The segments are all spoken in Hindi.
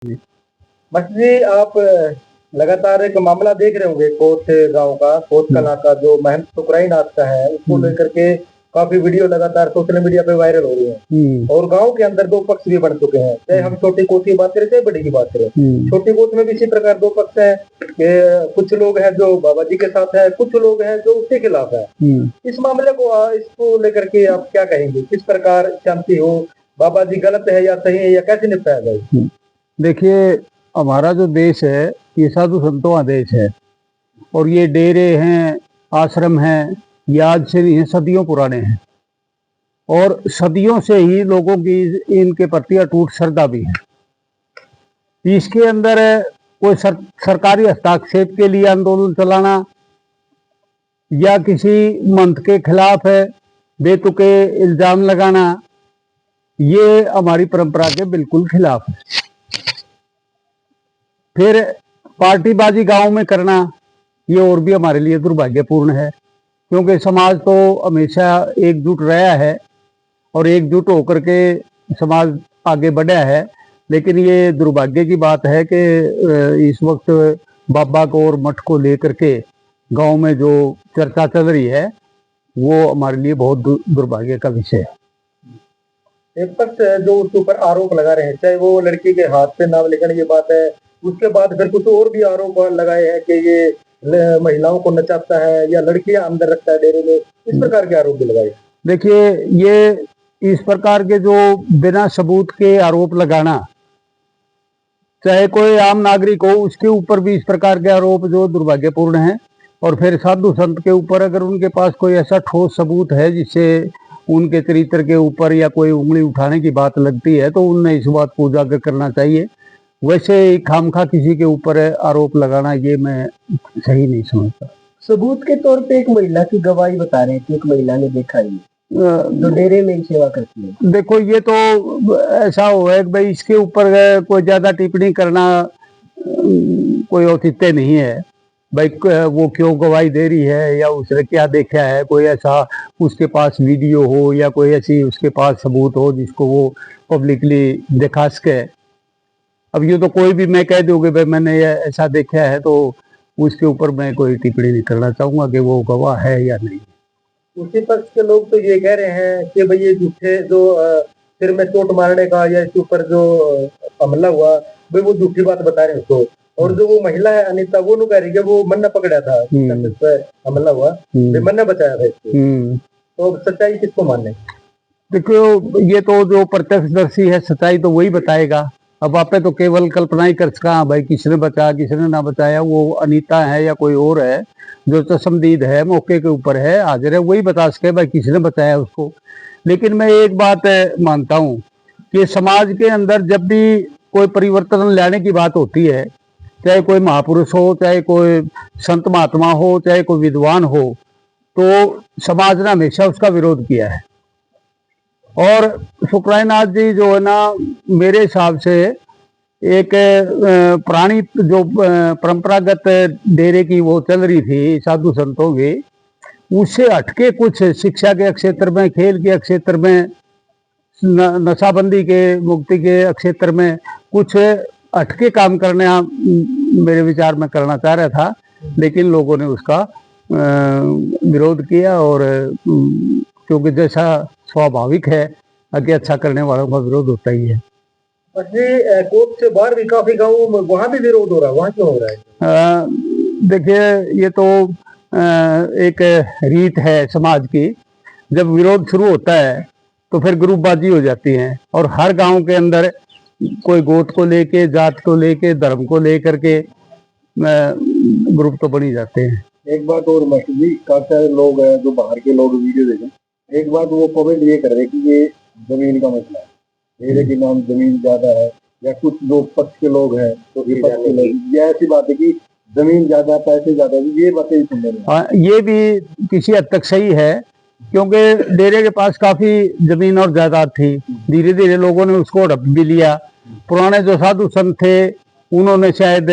बस जी आप लगातार एक मामला देख रहे होंगे कोट गांव का, कोट कला का, जो महंत सुकराई नाथ का है, उसको लेकर के काफी वीडियो लगातार सोशल मीडिया पे वायरल हो रही है। और गांव के अंदर दो पक्ष भी बन चुके हैं, चाहे हम छोटी कोट की बात करें चाहे बड़ी की बात करें। छोटी कोट में भी इसी प्रकार दो पक्ष हैं कि कुछ लोग हैं जो बाबा जी के साथ है, कुछ लोग हैं जो उसके खिलाफ है। इस मामले को इसको लेकर के आप क्या कहेंगे, किस प्रकार शांति हो, बाबा जी गलत है या सही है, या कैसे निपटाया जाए? देखिए, हमारा जो देश है ये साधु संतों का देश है, और ये डेरे हैं, आश्रम हैं, ये आज से नहीं है, सदियों पुराने हैं। और सदियों से ही लोगों की इनके प्रति अटूट श्रद्धा भी है। इसके अंदर कोई सरकारी हस्तक्षेप के लिए आंदोलन चलाना या किसी मंत्र के खिलाफ बेतुके इल्जाम लगाना, ये हमारी परंपरा के बिल्कुल खिलाफ है। फिर पार्टीबाजी गांव में करना, ये और भी हमारे लिए दुर्भाग्यपूर्ण है, क्योंकि समाज तो हमेशा एकजुट रहा है और एकजुट होकर के समाज आगे बढ़ा है। लेकिन ये दुर्भाग्य की बात है कि इस वक्त बाबा को और मठ को लेकर के गांव में जो चर्चा चल रही है वो हमारे लिए बहुत दुर्भाग्य का विषय है। एक पक्ष जो उसके ऊपर आरोप लगा रहे हैं, चाहे वो लड़की के हाथ पे नाम लिखने की बात है, उसके बाद फिर कुछ और भी आरोप लगाए हैं कि ये महिलाओं को नचाता है या लड़कियां अंदर रखता है डेरे में, इस प्रकार के आरोप भी लगाए। देखिए, ये इस प्रकार के जो बिना सबूत के आरोप लगाना, चाहे कोई आम नागरिक हो, उसके ऊपर भी इस प्रकार के आरोप जो दुर्भाग्यपूर्ण हैं। और फिर साधु संत के ऊपर अगर उनके पास कोई ऐसा ठोस सबूत है जिससे उनके चरित्र के ऊपर या कोई उंगली उठाने की बात लगती है, तो उन्हें इस बात को उजागर करना चाहिए। वैसे खामखा किसी के ऊपर आरोप लगाना, ये मैं सही नहीं समझता। सबूत के तौर पे एक महिला की गवाही बता रहे थे, एक महिला ने देखा ही जो डेरे में सेवा करती है। देखो, ये तो ऐसा हुआ है कि भाई इसके ऊपर कोई ज्यादा टिप्पणी करना कोई औचित्य नहीं है। भाई वो क्यों गवाही दे रही है या उसने क्या देखा है, कोई ऐसा उसके पास वीडियो हो या कोई ऐसी उसके पास सबूत हो जिसको वो पब्लिकली दिखा सके। अब ये तो कोई भी मैं कह दूँ कि भाई मैंने ये ऐसा देखा है, तो उसके ऊपर मैं कोई टिप्पणी नहीं करना चाहूँगा कि वो गवाह है या नहीं। उसी पक्ष के लोग तो ये कह रहे हैं कि भाई ये झूठे जो सिर में चोट मारने का या इसके ऊपर जो हमला हुआ, भाई वो झूठी बात बता रहे हैं उसको। और जो वो महिला है अनीता, वो कह रही है वो मन ने पकड़ा था, हमला हुआ, मन ने बचाया था इसको। तो सच्चाई किसको मानने? देखो, ये तो जो प्रत्यक्षदर्शी है, सच्चाई तो वही बताएगा। अब आप तो केवल कल्पना ही कर सका भाई किसने बचाया किसने ना बचाया, वो अनीता है या कोई और है जो चश्मदीद है, मौके के ऊपर है, हाजिर है, वही बता सके भाई किसने बचाया उसको। लेकिन मैं एक बात मानता हूँ कि समाज के अंदर जब भी कोई परिवर्तन लाने की बात होती है, चाहे कोई महापुरुष हो, चाहे कोई संत महात्मा हो, चाहे कोई विद्वान हो, तो समाज ने हमेशा उसका विरोध किया है। और सुकराई नाथ जी जो है ना, मेरे हिसाब से एक पुरानी जो परंपरागत डेरे की वो चल रही थी साधु संतों की, उससे हटके कुछ शिक्षा के क्षेत्र में, खेल के क्षेत्र में, नशाबंदी के मुक्ति के क्षेत्र में कुछ हटके काम करने मेरे विचार में करना चाह रहा था। लेकिन लोगों ने उसका विरोध किया, और क्योंकि जैसा स्वाभाविक है आगे अच्छा करने वालों का विरोध होता ही है। कोर्ट से बाहर भी काफी गाँव वहाँ भी विरोध हो रहा है, वहाँ क्यों हो रहा है? देखिए, ये तो एक रीत है समाज की। जब विरोध शुरू होता है तो फिर ग्रुपबाजी हो जाती है, और हर गांव के अंदर कोई गोत को लेके, जात को लेके, धर्म को लेकर के ग्रुप तो बनी जाते हैं। एक बात और मास्टर जी, काफी सारे लोग हैं जो बाहर के लोग वीडियो देखें, एक बात वो कमेंट ये कर रहे कि ये जमीन का मसला है, मेरे के नाम जमीन ज्यादा है, या कुछ लोग पक्ष के लोग हैं तो ये ऐसी बात है कि जमीन ज्यादा, पैसे ज्यादा, ये बातें सुन रहे हैं। हाँ, ये भी किसी हद तक सही है, क्योंकि डेरे के पास काफी जमीन और जायदाद थी। धीरे धीरे लोगों ने उसको हड़प भी लिया। पुराने जो साधु संत थे उन्होंने शायद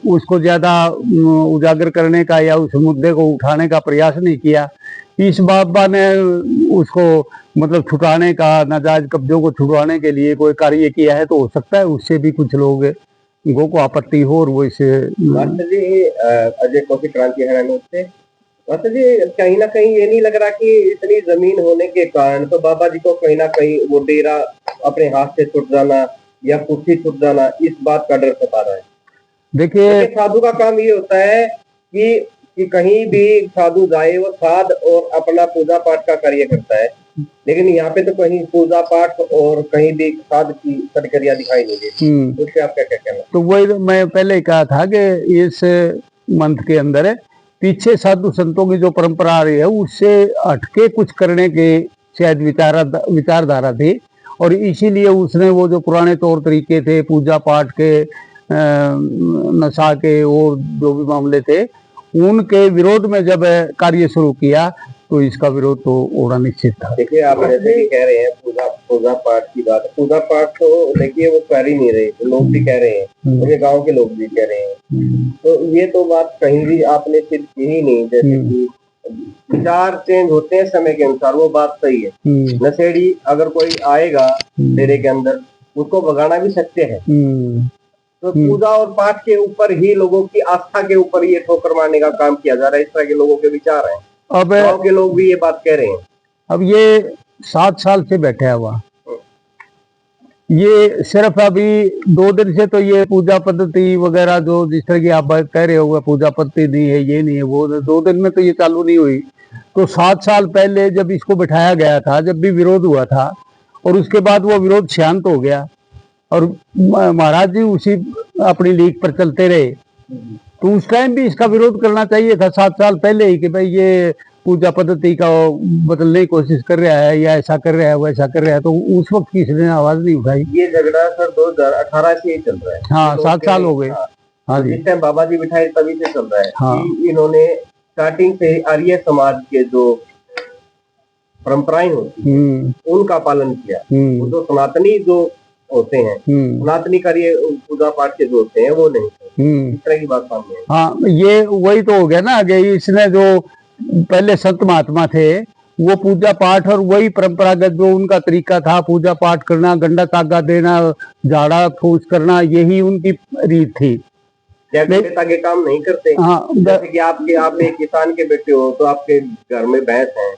उसको ज्यादा उजागर करने का या उस मुद्दे को उठाने का प्रयास नहीं किया। इस बाबा ने उसको मतलब छुटाने का, नाजायज कब्जों को छुड़वाने के लिए कोई कार्य किया है, तो हो सकता है उससे भी कुछ लोग गो को आपत्ति हो और वो इसे मास्टर जी अजय कॉफी क्रांति हरियाणा से। मास्टर जी कहीं ना कहीं ये नहीं लग रहा कि इतनी जमीन होने के कारण तो बाबा जी को कहीं ना कहीं वो डेरा अपने हाथ से छूट जाना या कुर्सी छूट जाना इस बात का डर सता रहा है? देखिए साधु का काम ये होता है कि कहीं भी साधु जाए वो साध और अपना पूजा पाठ का कार्य करता है, लेकिन यहाँ पे तो कहीं पूजा पाठ और कहीं भी साध की प्रक्रिया दिखाई नहीं देती। उससे आप क्या कहना? तो वही मैं पहले ही कहा था कि इस मंथ के अंदर पीछे साधु संतों की जो परंपरा आ रही है उससे हटके कुछ करने के शायद विचारधारा थी, और इसीलिए उसने वो जो पुराने तौर तरीके थे पूजा पाठ के, नशा के और जो भी मामले थे उनके विरोध में जब कार्य शुरू किया तो इसका विरोध तो होना निश्चित था। देखिए आप जैसे कि कह रहे हैं पूजा पाठ की बात, पूजा पाठ तो देखिए वो कर ही नहीं रहे, तो लोग भी कह रहे हैं और ये गाँव के लोग भी कह रहे हैं, तो ये तो बात कहीं भी आपने सिद्ध की ही नहीं। जैसे कि विचार चेंज होते हैं समय के अनुसार, वो बात सही है। नशेड़ी अगर कोई आएगा डेरे के अंदर उसको भगाना भी सकते हैं, तो पूजा और पाठ के ऊपर ही लोगों की आस्था के ऊपर ये ठोकर मारने का काम किया जा रहा है, इस तरह के लोगों के विचार हैं। अब गाँव के लोग भी ये बात कह रहे हैं। अब ये 7 साल से बैठा हुआ, ये सिर्फ अभी 2 दिन से तो ये पूजा पद्धति वगैरह जो जिस तरह की आप कह रहे हो पूजा पद्धति नहीं है, ये नहीं है, वो 2 दिन में तो ये चालू नहीं हुई। तो 7 साल पहले जब इसको बिठाया गया था, जब भी विरोध हुआ था और उसके बाद वो विरोध शांत हो गया और महाराज जी उसी अपनी लीक पर चलते रहे, तो उस टाइम भी इसका विरोध करना चाहिए था 7 साल पहले ही कि भाई ये पूजा पद्धति का बदलने की कोशिश कर रहा है या ऐसा कर रहा है वैसा कर रहा है, तो उस वक्त किसी ने आवाज नहीं उठाई। ये झगड़ा सर 2018 से ही चल रहा है। हाँ 7 साल हो गए। हाँ जी, जिस टाइम बाबा जी बिठाए तभी से चल रहा है। हाँ। इन्होंने स्टार्टिंग से आर्य समाज के जो परंपराएं होती हैं उनका पालन किया। वो जो सनातनी जो होते हैं, सनातनी कार्य पूजा पाठ के जो होते हैं वो नहीं, इस तरह की बात सामने है। हाँ ये वही तो हो गया ना कि इसने जो पहले संत महात्मा थे वो पूजा पाठ और वही परंपरागत जो उनका तरीका था पूजा पाठ करना, गंडा तागा देना, झाड़ा फूस करना, यही उनकी रीत थी। गंडे तागे काम नहीं करते। हाँ, जैसे कि आप एक किसान के बेटे हो तो आपके घर में भैंस है,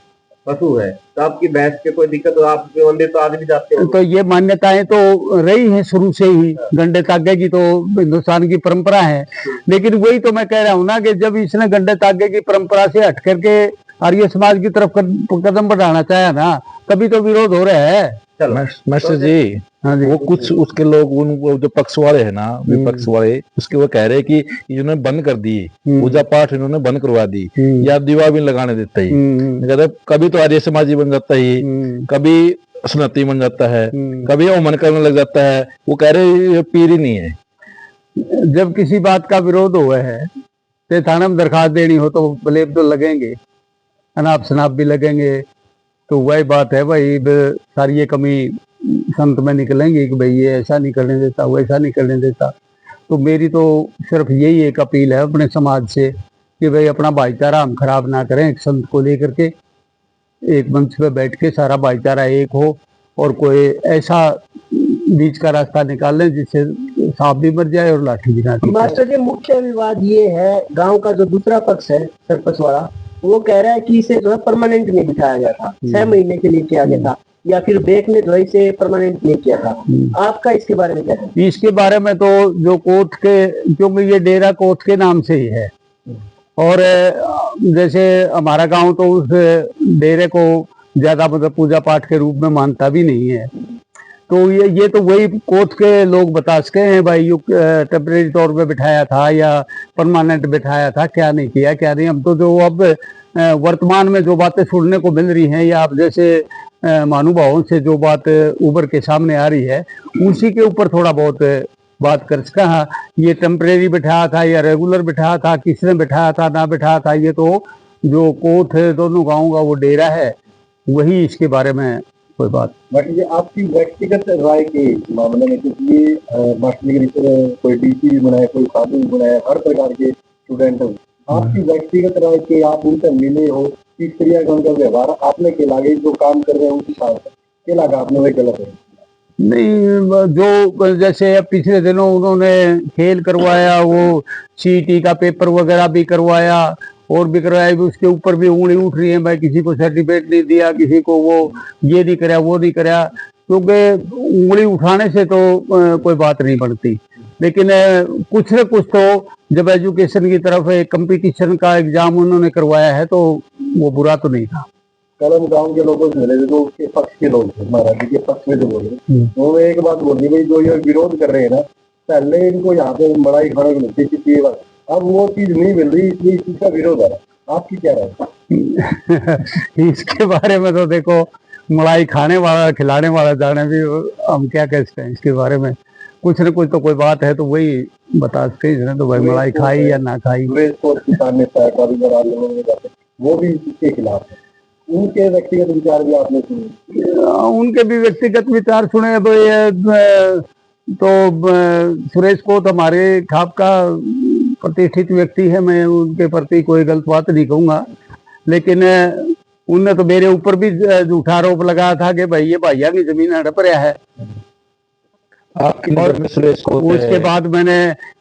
पशु है, तो आपकी भैंस के कोई दिक्कत हो आपके मंदिर तो आज भी जाते हैं। तो ये मान्यताएं तो रही है शुरू से ही, गंडे तागे की तो हिंदुस्तान की परंपरा है, लेकिन वही तो मैं कह रहा हूँ ना कि जब इसने गंडे तागे की परंपरा से हट करके आर्य समाज की तरफ कदम बढ़ाना चाहा ना, तभी तो विरोध हो रहा है। मास्टर जी, हाँ जी, वो कुछ उसके लोग वो जो पक्ष वाले है ना, विपक्ष वाले, उसके वो कह रहे कि इन्होंने बंद कर दी पूजा पाठ, इन्होंने बंद करवा दी या दीवा भी लगाने देता ही, कहते कभी तो आर्य समाजी बन जाता ही, कभी सनातनी बन जाता है, कभी वो मन करने लग जाता है। वो कह रहे ये पीर ही नहीं है। जब किसी बात का विरोध हुआ है तो थाना में दरखास्त देनी हो तो ब्लेम तो लगेंगे, अनाप शनाप भी लगेंगे, तो वही बात है भाई, सारी ये कमी संत में निकलेंगे कि भाई ये ऐसा नहीं करने देता, वैसा नहीं करने देता। तो मेरी तो सिर्फ यही एक अपील है अपने समाज से कि भाई अपना भाईचारा हम खराब ना करें, एक संत को लेकर के एक मंच पे बैठ के सारा भाईचारा एक हो और कोई ऐसा बीच का रास्ता निकाल लें जिससे सांप भी मर जाए और लाठी भी ना। मास्टर जी मुख्य विवाद ये है, गांव का जो दूसरा पक्ष है सरपंच वाला, वो कह रहा है कि इसे जो है परमानेंट नहीं बिठाया गया था, 6 महीने के लिए किया गया था, या फिर बेक ने जो है इसे परमानेंट नहीं किया था। आपका इसके बारे में क्या है? इसके बारे में तो जो कोट के, क्योंकि ये डेरा कोट के नाम से ही है और जैसे हमारा गांव तो उस डेरे को ज्यादा मतलब पूजा पाठ के रूप में मानता भी नहीं है, तो ये तो वही कोट के लोग बता सके हैं भाई टेम्परेरी तौर पे बिठाया था या परमानेंट बिठाया था, क्या नहीं किया क्या नहीं। हम तो जो अब वर्तमान में जो बातें सुनने को मिल रही हैं या आप जैसे महानुभावों से जो बात उभर के सामने आ रही है उसी के ऊपर थोड़ा बहुत बात कर सका। हाँ, ये टेम्परेरी बिठाया था या रेगुलर बिठाया था, किसने बिठाया था ना बिठाया था, ये तो जो कोट है दोनों गाँव का वो डेरा है वही इसके बारे में कोई बात। बट ये आपकी व्यक्तिगत राय के मामले में, क्योंकि ये मास्टर कोई डीसी भी बनाए, कोई साधु भी बनाए, हर प्रकार के स्टूडेंट हैं, आपकी व्यक्तिगत राय के आप उनसे मिले हो, किस क्रिया का उनका व्यवहार आपने के लागे जो काम कर रहे हैं उस हिसाब से के लगा आपने वही गलत है? नहीं, जो जैसे अब पिछले दिनों उन्होंने खेल करवाया, वो सीटी का पेपर वगैरह भी करवाया और भी करवाया, भी उसके ऊपर भी उंगली उठ रही है, भाई किसी को सर्टिफिकेट नहीं दिया, किसी को वो ये नहीं कराया वो नहीं कराया, क्योंकि उंगली उठाने से तो कोई बात नहीं बनती। लेकिन कुछ न कुछ तो जब एजुकेशन की तरफ एक कंपटीशन का एग्जाम उन्होंने करवाया है तो वो बुरा तो नहीं था। कल हम गाँव के लोगों से मिले थे, तो उसके पक्ष के लोग थे, महाराज जी के पक्ष में जो बोले, उन्होंने एक बात बोली, भाई जो ये विरोध कर रहे हैं ना, पहले इनको यहाँ पे बड़ाई खाने को मिलती थी, अब वो चीज नहीं मिल रही, इसलिए इस चीज का विरोध है। आपकी क्या राय है? इसके बारे में तो देखो, मलाई खाने वाला खिलाने वाला जाने भी, हम क्या कह सकते हैं इसके बारे में। कुछ न कुछ तो कोई बात है तो वही बता सकते हैं, तो भाई मलाई खाई या ना खाई। वो भी इसके खिलाफ है, उनके व्यक्तिगत विचार भी आपने सुने? उनके भी व्यक्तिगत विचार सुने। अब ये तो सुरेश को तो हमारे खाप का प्रतिष्ठित व्यक्ति है, मैं उनके प्रति कोई गलत बात नहीं कहूंगा, लेकिन उनने तो मेरे ऊपर भी झूठा आरोप लगाया था कि भाई ये भैया की जमीन हड़प रहा है। और सुरेश को उसके बाद मैंने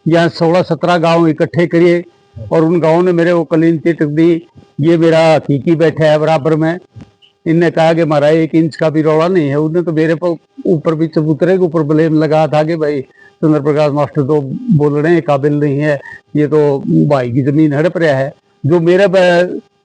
यहाँ 16-17 गांव इकट्ठे किए और उन गांवों ने मेरे को क्लीन चिट दी, ये मेरा हकीकी बैठा है बराबर में। इनने कहा कि हमारा 1 इंच का भी रौला नहीं है। उन्होंने तो मेरे ऊपर भी चबूतरे के ऊपर ब्लेम लगा था कि भाई चंद्र प्रकाश मास्टर तो बोलने काबिल नहीं है, ये तो भाई की जमीन हड़प रहा है। जो मेरा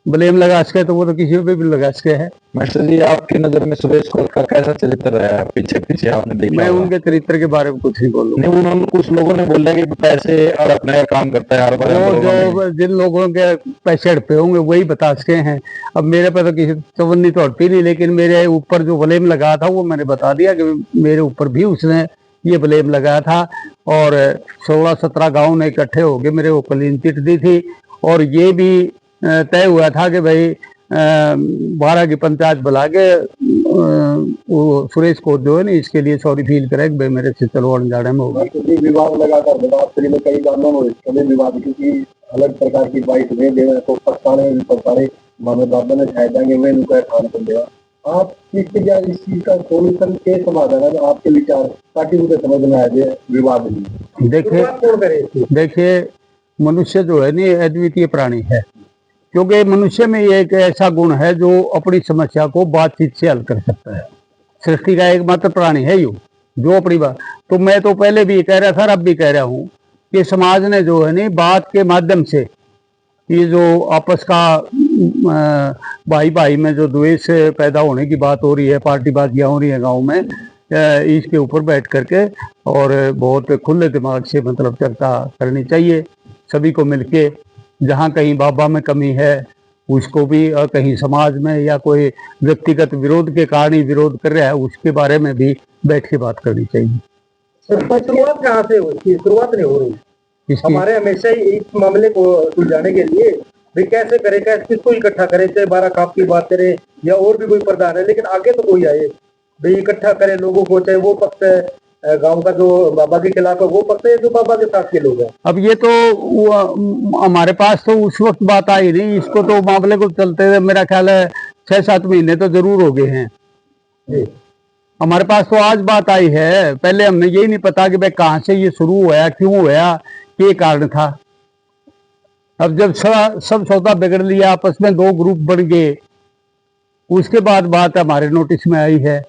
ब्लेम लगा सके तो वो तो किसी पे भी लगा सके है। मास्टर जी, आपकी नजर में सुरेश कौर का कैसा चरित्र रहा है? पीछे आपने देखा? मैं उनके चरित्र के बारे में कुछ नहीं बोलूंगा। नहीं, उन्होंने कुछ लोगों ने बोला कि पैसे और अपना काम करता है हर बार। जो जिन लोगों के पैसे हड़पे होंगे वही बता सके हैं। अब मेरे पे तो किसी चवन्नी तो हड़पी नहीं, लेकिन मेरे ऊपर जो ब्लेम लगा था वो मैंने बता दिया कि मेरे ऊपर भी उसने ये ब्लेम लगाया था। और 16-17 गाँव ने इकट्ठे होके मेरे को क्लीन चिट दी थी और ये भी तय हुआ था कि भाई 12 की पंचायत बुला के वो सुरेश को जो है ना इसके लिए सॉरी फील करे कि भाई मेरे से चलवान जाने में होगा। विवाद लगातार में कई गांवों में विवाद, क्योंकि अलग प्रकार की बाइट में देना तो पछताने में पछताने मानो बाबा ने छाया जाएंगे मैं नुका खान को देगा। आप इस चीज का सोल्यूशन के समाधान है आपके विचार, ताकि उनके समझ में आ जाए विवाद नहीं। देखिए मनुष्य जो है ना अद्वितीय प्राणी है, क्योंकि मनुष्य में ये एक ऐसा गुण है जो अपनी समस्या को बातचीत से हल कर सकता है। सृष्टि का एकमात्र प्राणी है यो जो अपनी बात। तो मैं तो पहले भी कह रहा था, अब भी कह रहा हूँ कि समाज ने जो है ना बात के माध्यम से ये जो आपस का भाई भाई में जो द्वेष पैदा होने की बात हो रही है, पार्टीबाजियाँ हो रही है गाँव में, इसके ऊपर बैठ करके और बहुत खुले दिमाग से मतलब चर्चा करनी चाहिए सभी को मिलके। जहाँ कहीं बाबा में कमी है उसको भी, और कहीं समाज में या कोई व्यक्तिगत विरोध के कारण ही विरोध कर रहा है उसके बारे में भी बैठ के बात करनी चाहिए। शुरुआत कहाँ से हुई? शुरुआत नहीं हो रही हमारे हमेशा ही इस मामले को सुलझाने के लिए भी कैसे करे, कैसे किसको इकट्ठा करे, चाहे 12 खाप की बात करे या और भी कोई प्रधान है, लेकिन आगे तो कोई आए भाई इकट्ठा करे लोगों को, चाहे वो पक्ष है गांव का जो बाबा के खिलाफ है वो पक्ष है जो बाबा के साथ के लोग हैं। अब ये तो हमारे पास तो उस वक्त बात आई नहीं, इसको तो मामले को चलते हुए मेरा ख्याल है 6-7 महीने तो जरूर हो गए हैं। हमारे पास तो आज बात आई है, पहले हमने यही नहीं पता कि भाई कहाँ से ये शुरू हुआ, क्यों हुआ, क्या कारण था। अब जब सब सौदा बिगड़ लिया, आपस में 2 ग्रुप बन गए, उसके बाद बात हमारे नोटिस में आई है,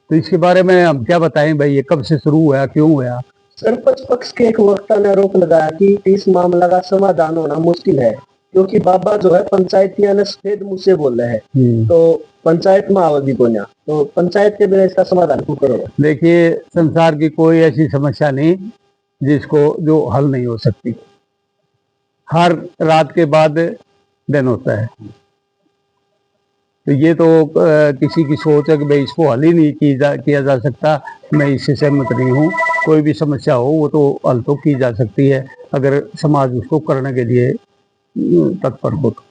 तो इसके बारे में हम क्या बताएं भाई ये कब से शुरू हुआ, क्यों हुआ। सरपंच पक्ष के एक वक्ता ने आरोप लगाया कि इस मामला का समाधान होना मुश्किल है क्योंकि बाबा जो है पंचायतियां ने सफेद मुंह से बोल रहे हैं, तो पंचायत में आवाजी को ना, तो पंचायत के बिना इसका समाधान क्यों करोगे? देखिए संसार की कोई ऐसी समस्या नहीं जिसको जो हल नहीं हो सकती। हर रात के बाद दिन होता है, तो ये तो किसी की सोच है कि भाई इसको हल ही नहीं किया जा सकता, मैं इससे सहमत नहीं हूँ। कोई भी समस्या हो वो तो हल तो की जा सकती है अगर समाज उसको करने के लिए तत्पर हो तो।